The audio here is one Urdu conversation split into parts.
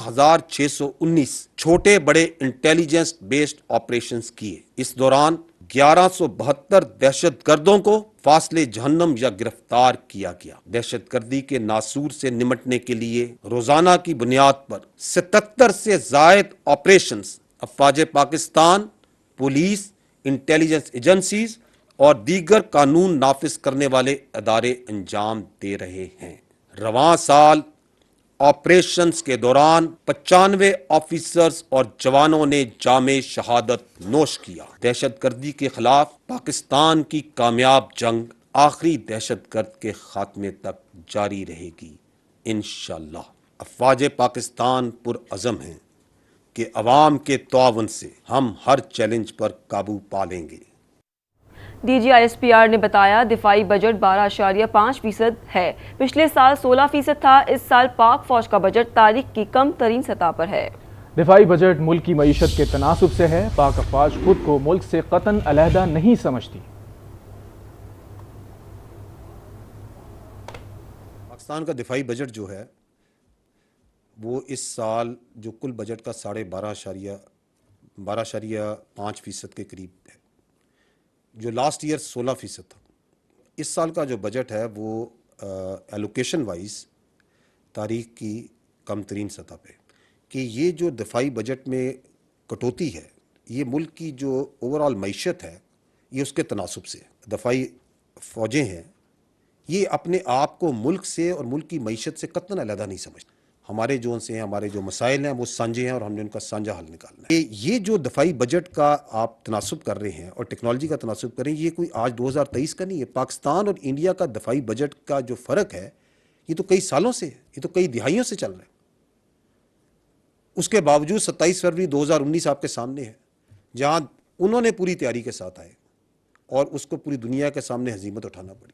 1619 چھوٹے بڑے انٹیلیجنس بیسڈ آپریشنز کیے۔ اس دوران 1172 دہشت گردوں کو فاصلے جہنم یا گرفتار کیا گیا۔ دہشت گردی کے ناسور سے نمٹنے کے لیے روزانہ کی بنیاد پر 77 سے زائد آپریشنز افواج پاکستان، پولیس، انٹیلیجنس ایجنسیز اور دیگر قانون نافذ کرنے والے ادارے انجام دے رہے ہیں۔ رواں سال آپریشنز کے دوران 95 آفیسرز اور جوانوں نے جام شہادت نوش کیا۔ دہشت گردی کے خلاف پاکستان کی کامیاب جنگ آخری دہشت گرد کے خاتمے تک جاری رہے گی انشاءاللہ۔ افواج پاکستان پرعزم ہیں کہ عوام کے تعاون سے ہم ہر چیلنج پر قابو پا لیں گے۔ D G I S P R نے بتایا دفاعی بجٹ 12.5% ہے، پچھلے سال 16% تھا۔ اس سال پاک فوج کا بجٹ تاریخ کی کم ترین سطح پر ہے۔ دفاعی بجٹ ملک کی معیشت کے تناسب سے ہے۔ پاک افواج خود کو ملک سے قطعاً علیحدہ نہیں سمجھتی۔ پاکستان کا دفاعی بجٹ جو ہے وہ اس سال جو کل بجٹ کا 12.5% کے قریب ہے، جو لاسٹ ایئر 16% تھا۔ اس سال کا جو بجٹ ہے وہ ایلوکیشن وائز تاریخ کی کم ترین سطح پہ، کہ یہ جو دفاعی بجٹ میں کٹوتی ہے یہ ملک کی جو اوور آل معیشت ہے یہ اس کے تناسب سے ہے۔ دفاعی فوجیں ہیں یہ اپنے آپ کو ملک سے اور ملک کی معیشت سے قطعاً علیحدہ نہیں سمجھتے۔ ہمارے جو ان سے ہیں، ہمارے جو مسائل ہیں وہ سانجھے ہیں اور ہم نے ان کا سانجھا حل نکالنا ہے۔ یہ جو دفاعی بجٹ کا آپ تناسب کر رہے ہیں اور ٹیکنالوجی کا تناسب کر رہے ہیں، یہ کوئی آج 2023 کا نہیں ہے۔ پاکستان اور انڈیا کا دفاعی بجٹ کا جو فرق ہے یہ تو کئی سالوں سے ہے، یہ تو کئی دہائیوں سے چل رہا ہے۔ اس کے باوجود 27 فروری 2019 آپ کے سامنے ہے، جہاں انہوں نے پوری تیاری کے ساتھ آئے اور اس کو پوری دنیا کے سامنے ہزیمت اٹھانا پڑی۔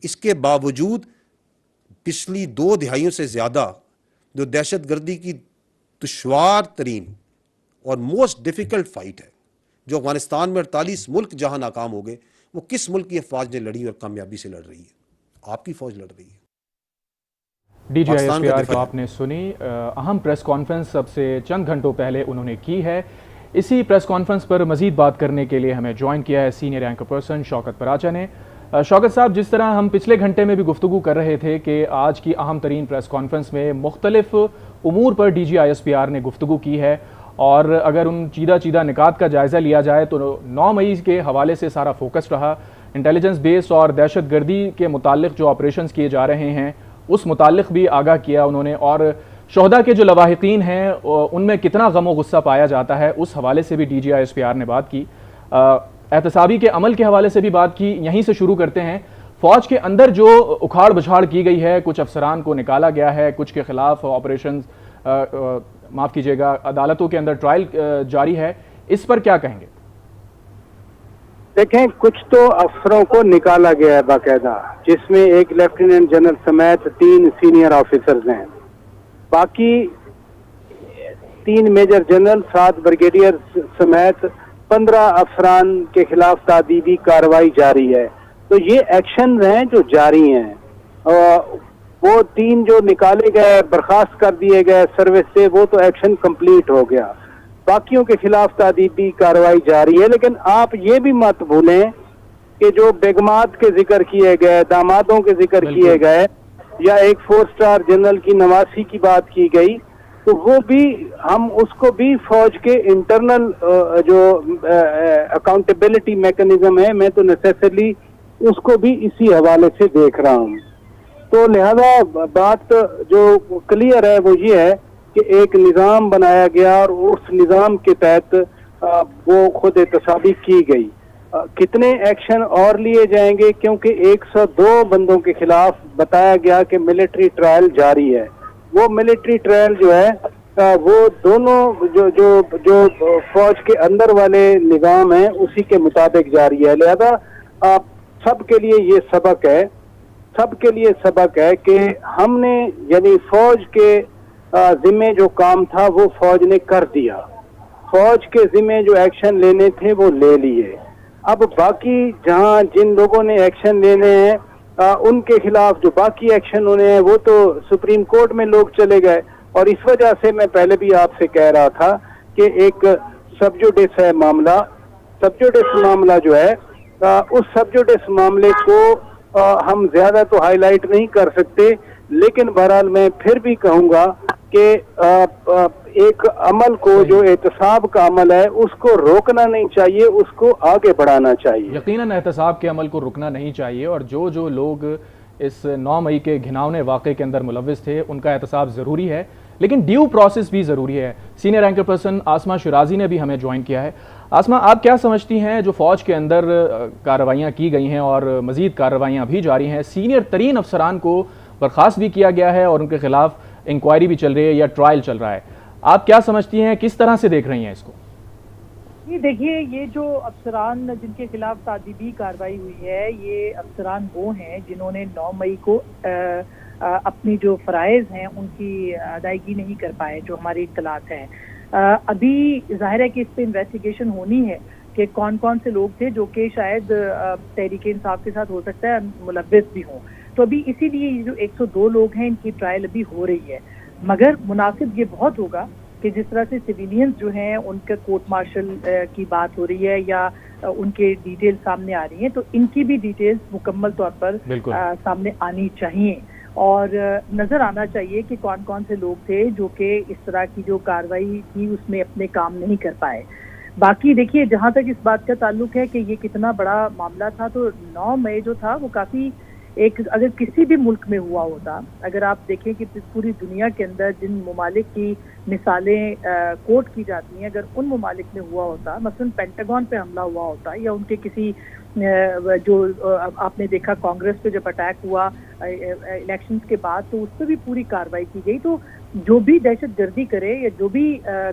اس کے باوجود پچھلی 2 دہائیوں سے زیادہ جو دہشت گردی کی دشوار ترین اور موسٹ ڈیفیکلٹ فائٹ ہے، جو افغانستان میں 48 ملک جہاں ناکام ہو گئے، وہ کس ملک کی افواج نے لڑی اور کامیابی سے لڑ رہی ہے؟ آپ کی فوج لڑ رہی ہے۔ D G I S P R کو آپ نے سنی، اہم پریس کانفرنس اب سے چند گھنٹوں پہلے انہوں نے کی ہے۔ اسی پریس کانفرنس پر مزید بات کرنے کے لیے ہمیں جوائن کیا ہے سینئر اینکر پرسن شوکت پراچا نے۔ شوکت صاحب، جس طرح ہم پچھلے گھنٹے میں بھی گفتگو کر رہے تھے کہ آج کی اہم ترین پریس کانفرنس میں مختلف امور پر D G I S P R نے گفتگو کی ہے، اور اگر ان چیدہ نکات کا جائزہ لیا جائے تو 9 مئی کے حوالے سے سارا فوکس رہا۔ انٹیلیجنس بیس اور دہشت گردی کے متعلق جو آپریشنز کیے جا رہے ہیں اس متعلق بھی آگاہ کیا انہوں نے، اور شہداء کے جو لواحقین ہیں ان میں کتنا غم و غصہ پایا جاتا ہے اس حوالے سے بھی D G I S P R نے بات کی۔ احتسابی کے عمل کے حوالے سے بھی بات کی۔ یہیں سے شروع کرتے ہیں۔ فوج کے اندر جو اکھاڑ بچھاڑ کی گئی ہے، کچھ افسران کو نکالا گیا ہے، کچھ کے خلاف آپریشنز معاف کیجیے گا عدالتوں کے اندر ٹرائل جاری ہے، اس پر کیا کہیں گے؟ دیکھیں، کچھ تو افسروں کو نکالا گیا ہے باقاعدہ، جس میں ایک لیفٹیننٹ جنرل سمیت 3 سینئر آفیسرز ہیں، باقی 3 میجر جنرل، 7 بریگیڈیئر سمیت 15 افسران کے خلاف تعدیبی کارروائی جاری ہے۔ تو یہ ایکشن ہیں جو جاری ہیں۔ وہ 3 جو نکالے گئے، برخاست کر دیے گئے سروس سے، وہ تو ایکشن کمپلیٹ ہو گیا۔ باقیوں کے خلاف تعدیبی کارروائی جاری ہے۔ لیکن آپ یہ بھی مت بھولیں کہ جو بیگمات کے ذکر کیے گئے، دامادوں کے ذکر کیے گئے، یا ایک 4 سٹار جنرل کی نواسی کی بات کی گئی، تو وہ بھی ہم اس کو بھی فوج کے انٹرنل جو اکاؤنٹیبلٹی میکنزم ہے، میں تو نیسیسرلی اس کو بھی اسی حوالے سے دیکھ رہا ہوں۔ تو لہذا بات جو کلیئر ہے وہ یہ ہے کہ ایک نظام بنایا گیا اور اس نظام کے تحت وہ خود احتسابی کی گئی۔ کتنے ایکشن اور لیے جائیں گے، کیونکہ 102 بندوں کے خلاف بتایا گیا کہ ملٹری ٹرائل جاری ہے۔ وہ ملٹری ٹرائل جو ہے وہ دونوں جو فوج کے اندر والے نظام ہیں اسی کے مطابق جاری ہے۔ لہذا سب کے لیے یہ سبق ہے کہ ہم نے، یعنی فوج کے ذمے جو کام تھا وہ فوج نے کر دیا، فوج کے ذمے جو ایکشن لینے تھے وہ لے لیے۔ اب باقی جہاں جن لوگوں نے ایکشن لینے ہیں ان کے خلاف جو باقی ایکشن ہونے ہیں وہ تو سپریم کورٹ میں لوگ چلے گئے، اور اس وجہ سے میں پہلے بھی آپ سے کہہ رہا تھا کہ ایک سبجوڈس ہے معاملہ، سبجوڈس معاملہ جو ہے اس سبجوڈس معاملے کو ہم زیادہ تو ہائی لائٹ نہیں کر سکتے، لیکن بہرحال میں پھر بھی کہوں گا کہ ایک عمل کو جو احتساب کا عمل ہے اس کو روکنا نہیں چاہیے، اس کو آگے بڑھانا چاہیے۔ یقیناً احتساب کے عمل کو رکنا نہیں چاہیے، اور جو لوگ اس 9 مئی کے گھناؤنے واقعے کے اندر ملوث تھے ان کا احتساب ضروری ہے، لیکن ڈیو پروسیس بھی ضروری ہے۔ Senior anchor person Asma Shirazi نے بھی ہمیں جوائن کیا ہے۔ آسمہ، آپ کیا سمجھتی ہیں جو فوج کے اندر کارروائیاں کی گئی ہیں اور مزید کارروائیاں بھی جاری ہیں، سینئر ترین افسران کو برخاست بھی کیا گیا ہے اور ان کے خلاف انکوائری بھی چل رہی ہے یا ٹرائل چل رہا ہے، آپ کیا سمجھتی ہیں، کس طرح سے دیکھ رہی ہیں اس کو؟ یہ دیکھیے، یہ جو افسران جن کے خلاف تعذیبی کارروائی ہوئی ہے، یہ افسران وہ ہیں جنہوں نے 9 مئی کو اپنی جو فرائض ہیں ان کی ادائیگی نہیں کر پائے، جو ہماری اطلاعات ہیں۔ ابھی ظاہر ہے کہ اس پہ انویسٹیگیشن ہونی ہے کہ کون کون سے لوگ تھے جو کہ شاید تحریک انصاف کے ساتھ ہو سکتا ہے ملوث بھی ہوں، تو ابھی اسی لیے یہ جو 102 لوگ ہیں ان کی ٹرائل ابھی ہو رہی ہے، مگر مناسب یہ بہت ہوگا کہ جس طرح سے سویلینز جو ہیں ان کے کورٹ مارشل کی بات ہو رہی ہے یا ان کے ڈیٹیل سامنے آ رہی ہیں، تو ان کی بھی ڈیٹیلز مکمل طور پر سامنے آنی چاہیے اور نظر آنا چاہیے کہ کون کون سے لوگ تھے جو کہ اس طرح کی جو کارروائی تھی اس میں اپنے کام نہیں کر پائے۔ باقی دیکھیے، جہاں تک اس بات کا تعلق ہے کہ یہ کتنا بڑا معاملہ تھا، تو 9 مئی جو تھا وہ کافی اگر کسی بھی ملک میں ہوا ہوتا، اگر آپ دیکھیں کہ پوری دنیا کے اندر جن ممالک کی مثالیں کوٹ کی جاتی ہیں، اگر ان ممالک میں ہوا ہوتا، مثلا پینٹاگون پہ حملہ ہوا ہوتا یا ان کے کسی جو آپ نے دیکھا کانگریس پہ جب اٹیک ہوا الیکشنز کے بعد، تو اس پہ بھی پوری کارروائی کی گئی، تو جو بھی دہشت گردی کرے یا جو بھی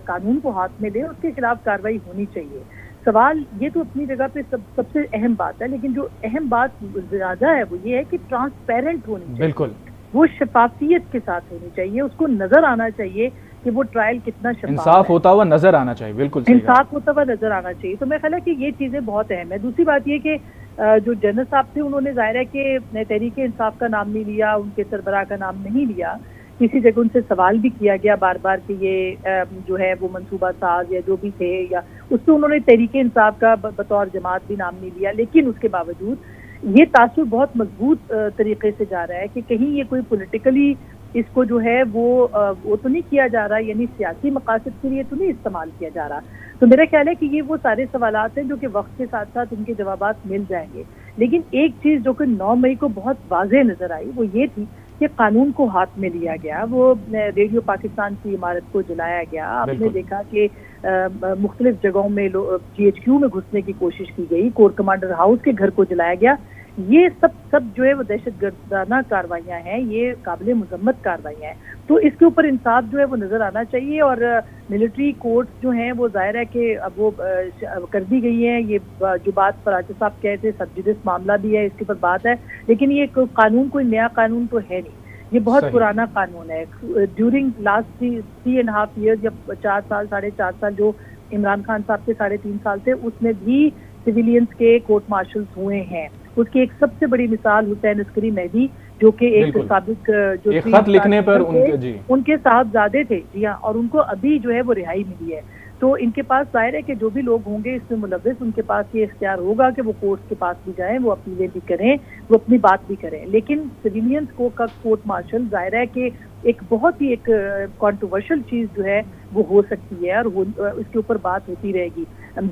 قانون کو ہاتھ میں لے اس کے خلاف کارروائی ہونی چاہیے۔ سوال یہ تو اپنی جگہ پہ سب سے اہم بات ہے، لیکن جو اہم بات زیادہ ہے وہ یہ ہے کہ ٹرانسپیرنٹ ہونی چاہیے، بالکل وہ شفافیت کے ساتھ ہونی چاہیے، اس کو نظر آنا چاہیے کہ وہ ٹرائل کتنا شفاف انصاف ہوتا ہوا نظر آنا چاہیے، بالکل انصاف ہوتا ہوا نظر آنا چاہیے۔ تو میں خیال ہے کہ یہ چیزیں بہت اہم ہے۔ دوسری بات یہ کہ جو جنرل صاحب تھے انہوں نے ظاہر ہے کہ تحریک انصاف کا نام نہیں لیا، ان کے سربراہ کا نام نہیں لیا، کسی جگہ ان سے سوال بھی کیا گیا بار بار کہ یہ جو ہے وہ منصوبہ ساز یا جو بھی تھے، یا اس سے انہوں نے تحریک انصاف کا بطور جماعت بھی نام نہیں لیا، لیکن اس کے باوجود یہ تاثر بہت مضبوط طریقے سے جا رہا ہے کہ کہیں یہ کوئی پولیٹیکلی اس کو جو ہے وہ تو نہیں کیا جا رہا، یعنی سیاسی مقاصد کے لیے تو نہیں استعمال کیا جا رہا۔ تو میرا خیال ہے کہ یہ وہ سارے سوالات ہیں جو کہ وقت کے ساتھ ساتھ ان کے جوابات مل جائیں گے، لیکن ایک چیز جو کہ 9 مئی کو بہت واضح نظر آئی وہ یہ تھی کہ قانون کو ہاتھ میں لیا گیا، وہ ریڈیو پاکستان کی عمارت کو جلایا گیا، آپ نے دیکھا کہ مختلف جگہوں میں GHQ میں گھسنے کی کوشش کی گئی، کور کمانڈر ہاؤس کے گھر کو جلایا گیا، یہ سب جو ہے وہ دہشت گردانہ کاروائیاں ہیں، یہ قابل مذمت کاروائیاں ہیں، تو اس کے اوپر انصاف جو ہے وہ نظر آنا چاہیے، اور ملٹری کورٹس جو ہیں وہ ظاہر ہے کہ اب وہ کر دی گئی ہیں۔ یہ جو بات فراج صاحب کہے تھے سبجوڈس معاملہ بھی ہے، اس کے اوپر بات ہے، لیکن یہ قانون کوئی نیا قانون تو ہے نہیں، یہ بہت پرانا قانون ہے۔ ڈیورنگ لاسٹ 3.5 ایئرز یا 4 سال 4.5 سال جو عمران خان صاحب کے 3.5 سال تھے، اس میں بھی سویلینز کے کورٹ مارشلز ہوئے ہیں۔ اس کی ایک سب سے بڑی مثال حسین عسکری مہدی جو کہ ایک سابق جو خط لکھنے پر ان کے صاحبزادے تھے، جی ہاں، اور ان کو ابھی جو ہے وہ رہائی ملی ہے، تو ان کے پاس ظاہر ہے کہ جو بھی لوگ ہوں گے اس میں ملوث، ان کے پاس یہ اختیار ہوگا کہ وہ کورٹ کے پاس بھی جائیں، وہ اپیلیں بھی کریں، وہ اپنی بات بھی کریں، لیکن سویلینز کو کا کورٹ مارشل ظاہر ہے کہ ایک بہت ہی ایک کنٹروورشل چیز جو ہے وہ ہو سکتی ہے، اور اس کے اوپر بات ہوتی رہے گی۔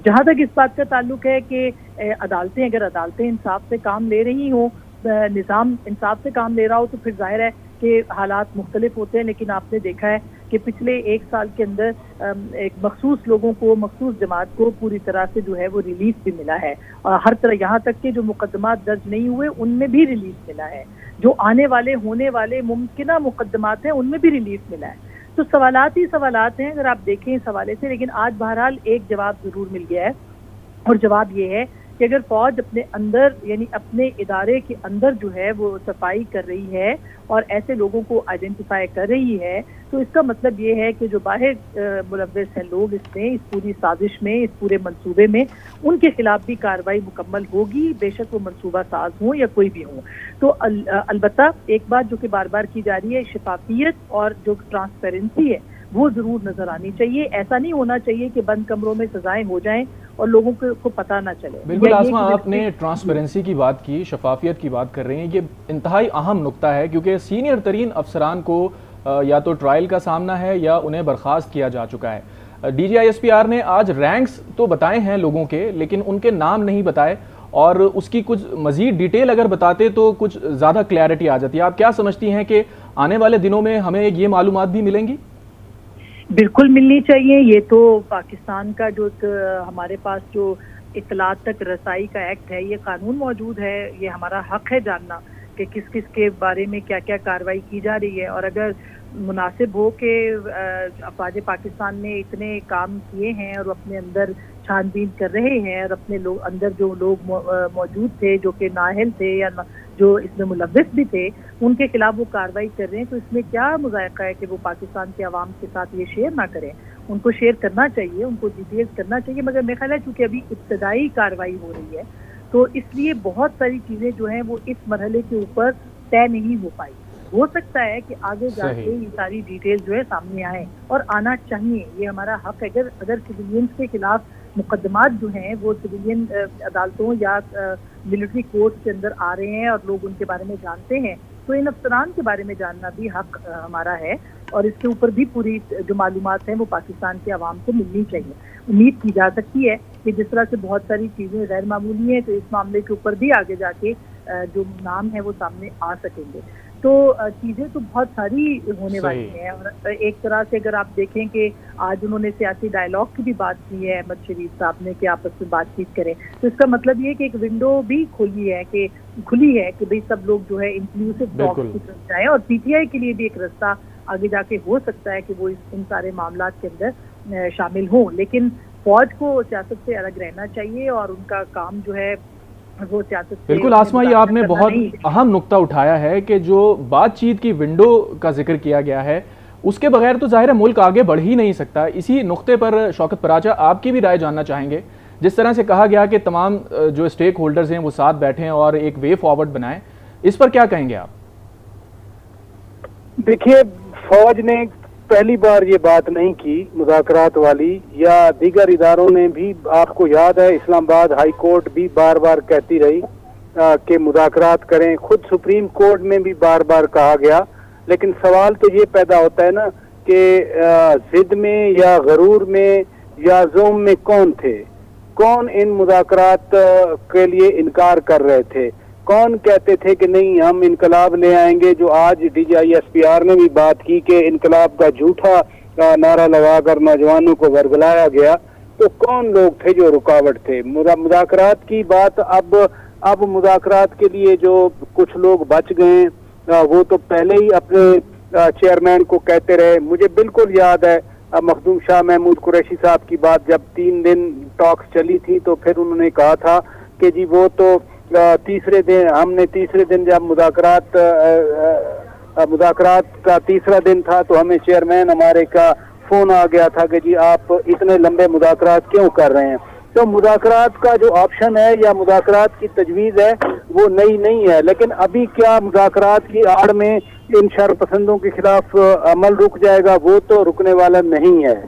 جہاں تک اس بات کا تعلق ہے کہ عدالتیں اگر عدالتیں انصاف سے کام لے رہی ہوں، نظام انصاف سے کام لے رہا ہو، تو پھر ظاہر ہے کہ حالات مختلف ہوتے ہیں، لیکن آپ نے دیکھا ہے کہ پچھلے 1 سال کے اندر ایک مخصوص لوگوں کو، مخصوص جماعت کو پوری طرح سے جو ہے وہ ریلیف بھی ملا ہے، اور ہر طرح یہاں تک کہ جو مقدمات درج نہیں ہوئے ان میں بھی ریلیف ملا ہے، جو آنے والے ہونے والے ممکنہ مقدمات ہیں ان میں بھی ریلیف ملا ہے۔ تو سوالات ہی سوالات ہیں اگر آپ دیکھیں اس حوالے سے، لیکن آج بہرحال ایک جواب ضرور مل گیا ہے، اور جواب یہ ہے کہ اگر فوج اپنے اندر یعنی اپنے ادارے کے اندر جو ہے وہ صفائی کر رہی ہے اور ایسے لوگوں کو آئیڈینٹیفائی کر رہی ہے تو اس کا مطلب یہ ہے کہ جو باہر ملوث ہیں لوگ اس میں، اس پوری سازش میں، اس پورے منصوبے میں، ان کے خلاف بھی کارروائی مکمل ہوگی، بے شک وہ منصوبہ ساز ہوں یا کوئی بھی ہوں۔ تو البتہ ایک بات جو کہ بار بار کی جا رہی ہے، شفافیت اور جو ٹرانسپیرنسی ہے وہ ضرور نظر آنی چاہیے۔ ایسا نہیں ہونا چاہیے کہ بند کمروں میں سزائیں ہو جائیں اور لوگوں کو پتہ نہ چلے۔ بالکل آسما، آپ نے ٹرانسپیرنسی کی بات کی، شفافیت کی بات کر رہے ہیں، یہ انتہائی اہم نقطہ ہے کیونکہ سینئر ترین افسران کو یا تو ٹرائل کا سامنا ہے یا انہیں برخاست کیا جا چکا ہے۔ D G I S P R نے آج رینکس تو بتائے ہیں لوگوں کے، لیکن ان کے نام نہیں بتائے، اور اس کی کچھ مزید ڈیٹیل اگر بتاتے تو کچھ زیادہ کلیئرٹی آ جاتی ہے۔ آپ کیا سمجھتی ہیں کہ آنے والے دنوں میں ہمیں یہ معلومات بھی ملیں گی؟ بالکل ملنی چاہیے۔ یہ تو پاکستان کا جو ہمارے پاس جو اطلاعات تک رسائی کا ایکٹ ہے، یہ قانون موجود ہے، یہ ہمارا حق ہے جاننا کہ کس کس کے بارے میں کیا کیا کارروائی کی جا رہی ہے، اور اگر مناسب ہو کہ افواج پاکستان نے اتنے کام کیے ہیں اور اپنے اندر چھان بین کر رہے ہیں، اور اپنے لوگ اندر جو لوگ موجود تھے جو کہ نااہل تھے یا جو اس میں ملوث بھی تھے، ان کے خلاف وہ کارروائی کر رہے ہیں، تو اس میں کیا مذائقہ ہے کہ وہ پاکستان کے عوام کے ساتھ یہ شیئر نہ کریں؟ ان کو شیئر کرنا چاہیے، ان کو ڈیٹیلز کرنا چاہیے، مگر میرا خیال ہے چونکہ ابھی ابتدائی کارروائی ہو رہی ہے تو اس لیے بہت ساری چیزیں جو ہیں وہ اس مرحلے کے اوپر طے نہیں ہو پائی۔ ہو سکتا ہے کہ آگے جا کے یہ ساری ڈیٹیل جو ہے سامنے آئیں، اور آنا چاہیے، یہ ہمارا حق ہے۔ اگر سویلینز کے خلاف مقدمات جو ہیں وہ سویلین عدالتوں یا ملٹری کورٹ کے اندر آ رہے ہیں اور لوگ ان کے بارے میں جانتے ہیں، تو ان افسران کے بارے میں جاننا بھی حق ہمارا ہے، اور اس کے اوپر بھی پوری جو معلومات ہیں وہ پاکستان کے عوام کو ملنی چاہیے۔ امید کی جا سکتی ہے کہ جس طرح سے بہت ساری چیزیں غیر معمولی ہیں، تو اس معاملے کے اوپر بھی آگے جا کے جو نام ہے وہ سامنے آ سکیں گے۔ تو چیزیں تو بہت ساری ہونے والی ہیں، اور ایک طرح سے اگر آپ دیکھیں کہ آج انہوں نے سیاسی ڈائلاگ کی بھی بات کی ہے احمد شریف صاحب نے کہ آپس میں بات چیت کریں، تو اس کا مطلب یہ کہ ایک ونڈو بھی کھلی ہے کہ بھئی سب لوگ جو ہے انکلوسیو ٹاک کی طرف جائیں، اور پی ٹی آئی کے لیے بھی ایک رستہ آگے جا کے ہو سکتا ہے کہ وہ ان سارے معاملات کے اندر شامل ہوں۔ لیکن فوج کو سیاست سے الگ رہنا چاہیے، اور ان کا کام جو ہے وہ سیاست۔ بالکل آسما، یہ آپ نے بہت اہم نقطہ اٹھایا ہے کہ جو بات چیت کی ونڈو کا ذکر کیا گیا ہے، اس کے بغیر تو ظاہر ہے ملک آگے بڑھ ہی نہیں سکتا۔ اسی نقطے پر شوکت پراچا، آپ کی بھی رائے جاننا چاہیں گے۔ جس طرح سے کہا گیا کہ تمام جو اسٹیک ہولڈرز ہیں وہ ساتھ بیٹھیں اور ایک وے فارورڈ بنائیں، اس پر کیا کہیں گے آپ؟ دیکھیے، فوج نے پہلی بار یہ بات نہیں کی مذاکرات والی، یا دیگر اداروں نے بھی، آپ کو یاد ہے اسلام آباد ہائی کورٹ بھی بار بار کہتی رہی کہ مذاکرات کریں، خود سپریم کورٹ میں بھی بار بار کہا گیا، لیکن سوال تو یہ پیدا ہوتا ہے نا کہ ضد میں یا غرور میں یا زوم میں کون تھے؟ کون ان مذاکرات کے لیے انکار کر رہے تھے؟ کون کہتے تھے کہ نہیں ہم انقلاب لے آئیں گے؟ جو آج D G I S P R نے بھی بات کی کہ انقلاب کا جھوٹا نعرہ لگا کر نوجوانوں کو ورگلایا گیا، تو کون لوگ تھے جو رکاوٹ تھے؟ مذاکرات کی بات اب مذاکرات کے لیے جو کچھ لوگ بچ گئے وہ تو پہلے ہی اپنے چیئرمین کو کہتے رہے۔ مجھے بالکل یاد ہے مخدوم شاہ محمود قریشی صاحب کی بات، جب 3 دن ٹاکس چلی تھی تو پھر انہوں نے کہا تھا کہ جی وہ تو تیسرے دن، ہم نے تیسرے دن جب مذاکرات کا تیسرا دن تھا تو ہمیں چیئرمین ہمارے کا فون آ گیا تھا کہ جی آپ اتنے لمبے مذاکرات کیوں کر رہے ہیں؟ تو مذاکرات کا جو آپشن ہے یا مذاکرات کی تجویز ہے وہ نئی نہیں ہے، لیکن ابھی کیا مذاکرات کی آڑ میں ان شر پسندوں کے خلاف عمل رک جائے گا؟ وہ تو رکنے والا نہیں ہے۔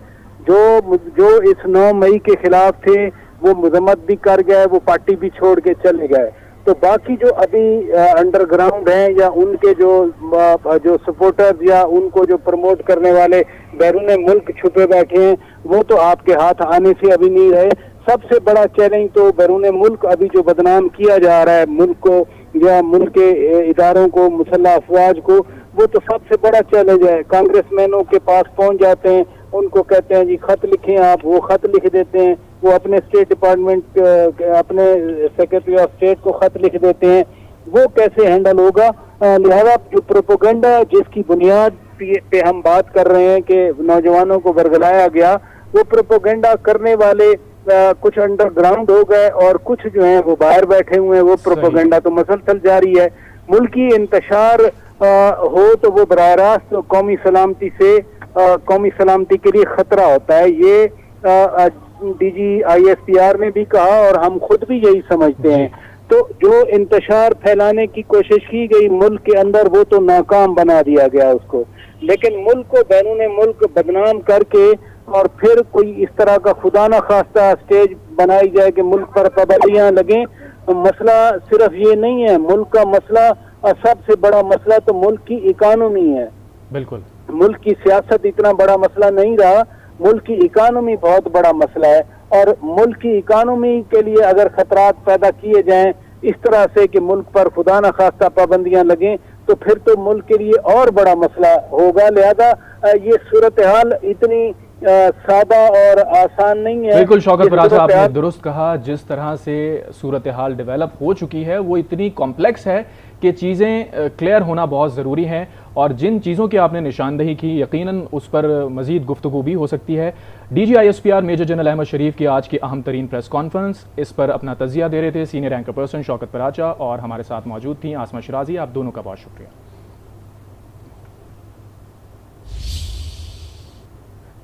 جو اس 9 مئی کے خلاف تھے وہ مذمت بھی کر گئے، وہ پارٹی بھی چھوڑ کے چلے گئے، تو باقی جو ابھی انڈر گراؤنڈ ہیں یا ان کے جو سپورٹرز یا ان کو جو پروموٹ کرنے والے بیرون ملک چھپے بیٹھے ہیں، وہ تو آپ کے ہاتھ آنے سے ابھی نہیں رہے۔ سب سے بڑا چیلنج تو بیرون ملک ابھی جو بدنام کیا جا رہا ہے ملک کو یا ملک کے اداروں کو، مسلح افواج کو، وہ تو سب سے بڑا چیلنج ہے۔ کانگریس مینوں کے پاس پہنچ جاتے ہیں، ان کو کہتے ہیں جی خط لکھیں آپ، وہ خط لکھ دیتے ہیں، وہ اپنے اسٹیٹ ڈپارٹمنٹ، اپنے سیکرٹری آف اسٹیٹ کو خط لکھ دیتے ہیں، وہ کیسے ہینڈل ہوگا؟ لہذا جو پروپیگنڈا جس کی بنیاد پہ ہم بات کر رہے ہیں کہ نوجوانوں کو ورگلایا گیا، وہ پروپیگنڈا کرنے والے کچھ انڈر گراؤنڈ ہو گئے اور کچھ جو ہیں وہ باہر بیٹھے ہوئے ہیں، وہ پروپیگنڈا تو مسلسل جاری ہے۔ ملکی انتشار ہو تو وہ براہ راست قومی سلامتی کے لیے خطرہ ہوتا ہے. یہ D G I S P R نے بھی کہا اور ہم خود بھی یہی سمجھتے ہیں. تو جو انتشار پھیلانے کی کوشش کی گئی ملک کے اندر وہ تو ناکام بنا دیا گیا اس کو, لیکن ملک کو بیرون ملک بدنام کر کے اور پھر کوئی اس طرح کا خدا نہ خواستہ اسٹیج بنائی جائے کہ ملک پر پابندیاں لگیں. مسئلہ صرف یہ نہیں ہے, ملک کا مسئلہ اور سب سے بڑا مسئلہ تو ملک کی اکانومی ہے. بالکل, ملک کی سیاست اتنا بڑا مسئلہ نہیں رہا, ملک کی اکانومی بہت بڑا مسئلہ ہے. اور ملک کی اکانومی کے لیے اگر خطرات پیدا کیے جائیں اس طرح سے کہ ملک پر خدا نہ خواستہ پابندیاں لگیں تو پھر تو ملک کے لیے اور بڑا مسئلہ ہوگا. لہذا یہ صورتحال اتنی سادہ اور آسان نہیں ہے. بالکل شوکت پراجا, آپ نے درست کہا, جس طرح سے صورتحال ڈیولپ ہو چکی ہے وہ اتنی کمپلیکس ہے کہ چیزیں کلیئر ہونا بہت ضروری ہیں, اور جن چیزوں کی آپ نے نشاندہی کی یقیناً اس پر مزید گفتگو بھی ہو سکتی ہے. D G I S P R major general Ahmed Sharif کی آج کی اہم ترین پریس کانفرنس, اس پر اپنا تجزیہ دے رہے تھے سینئر اینکر پرسن شوکت پراجا, اور ہمارے ساتھ موجود تھیں آسما شرازی. آپ دونوں کا بہت شکریہ.